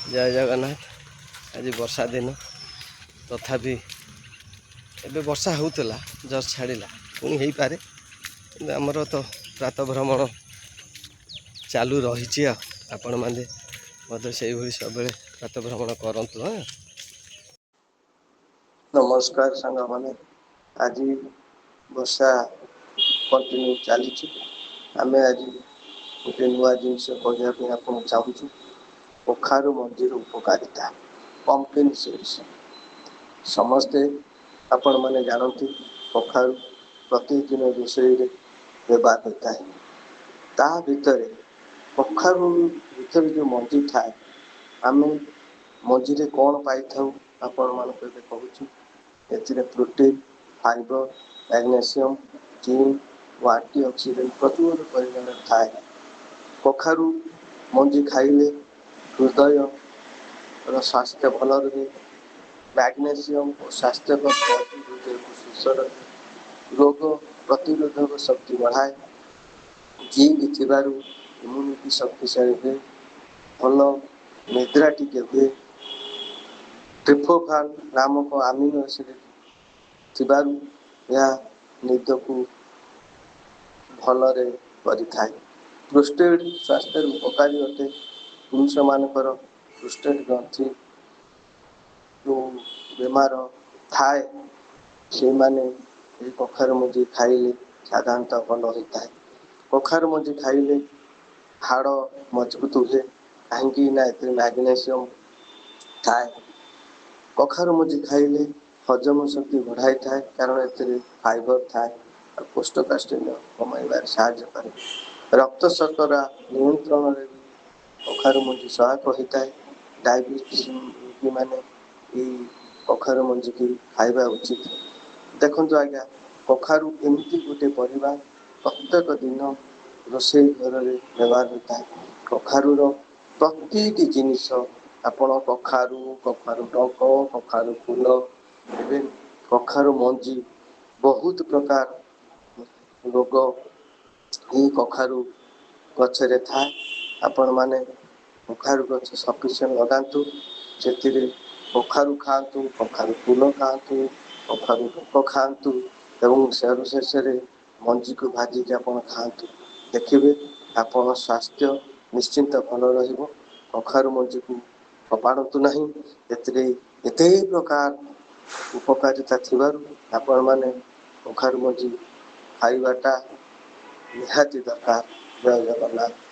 जय जगन्नाथ। आज वर्षा दिन तथापि एबे वर्षा होउतला जस्ट छाड़िला पुणी हो पारे आमर तो प्रातः भ्रमण चालू रही आपण मैंने मत से सब प्रातः भ्रमण करतु। हाँ नमस्कार सांग मैंने आज वर्षा कंटिन्यू चली आम आज गोटे नुआ जिनस कहवाई आप चाहूँ कखारु मंजीर उपकारिता पंपकिन सीड्स समस्ते आपण मैंने जानती कखारु प्रतिदिन रोषे व्यवहार होता है ता भितर कखारु भीतर जो मंजी थाए आम मंजीरे कौन पाई था आपण मानक कहूँ ए प्रोटीन फाइबर मैग्नेशियम जिंक और एंटीऑक्सीडेंट प्रचुर परिमाण थाए। कखारु मंजी खाइले हृदय स्वास्थ्य भल रहे मैग्नेशियम और स्वास्थ्यकर हृदय को सुस्थ रखे रोग प्रतिरोधक शक्ति बढ़ाए जिंक थिबारु इम्यूनिटी शक्तिशाली हुए भल निद्रा टिके हुए ट्रिप्टोफान नामक आमिनो एसिड थिबारु यह निद को भलरे करिथाए। प्रोस्टेट स्वास्थ्य उपकारी अटे। पुरुष मानकर प्रोस्टेट ग्रंथि जो बेमार थाए से माने कखार मंजी खाइले साधारणतः भल होता है। कखार मंजी खाइले हाड़ मजबूत हुए कहीं मैग्नेशियम थाए। कखार मंजी खाइले हजम शक्ति बढ़ाई थाए कारण ए फाइबर थाए और कोष्ठकाठिन्य कमाइबार साहाय्य करे। रक्त शर्करा नियंत्रण में भी कखार मंजी सहायक होता है। डायबिटीज रोगी मैंने कखार मंजी की खाइबा उचित। देखो आज्ञा कखारु एमती गोटे परिवा प्रत्येक दिन रोषे घर में व्यवहार होता है। कखारुर प्रति जिनिस आपण कखारु कखारु डंक कखारु फूल एवं कखारु मंजी बहुत प्रकार रोग ये कखारु गचरे थाए। आपण माने कखारु गच सफिशिएंट लगातु से कखारु खातु कखारु फूल खातु कखारु डंक खातु एवं सेरु शेष मंजी को भाजिक आपण खातु देखिए आपण स्वास्थ्य निश्चिंत भल रहिबो। कखारु मंजी को फपाड़तु नहीं एते प्रकार उपकारिता थिबारु आपण माने कखारु मंजी खाइबाटा निहाती दरकार। जय जगन्नाथ।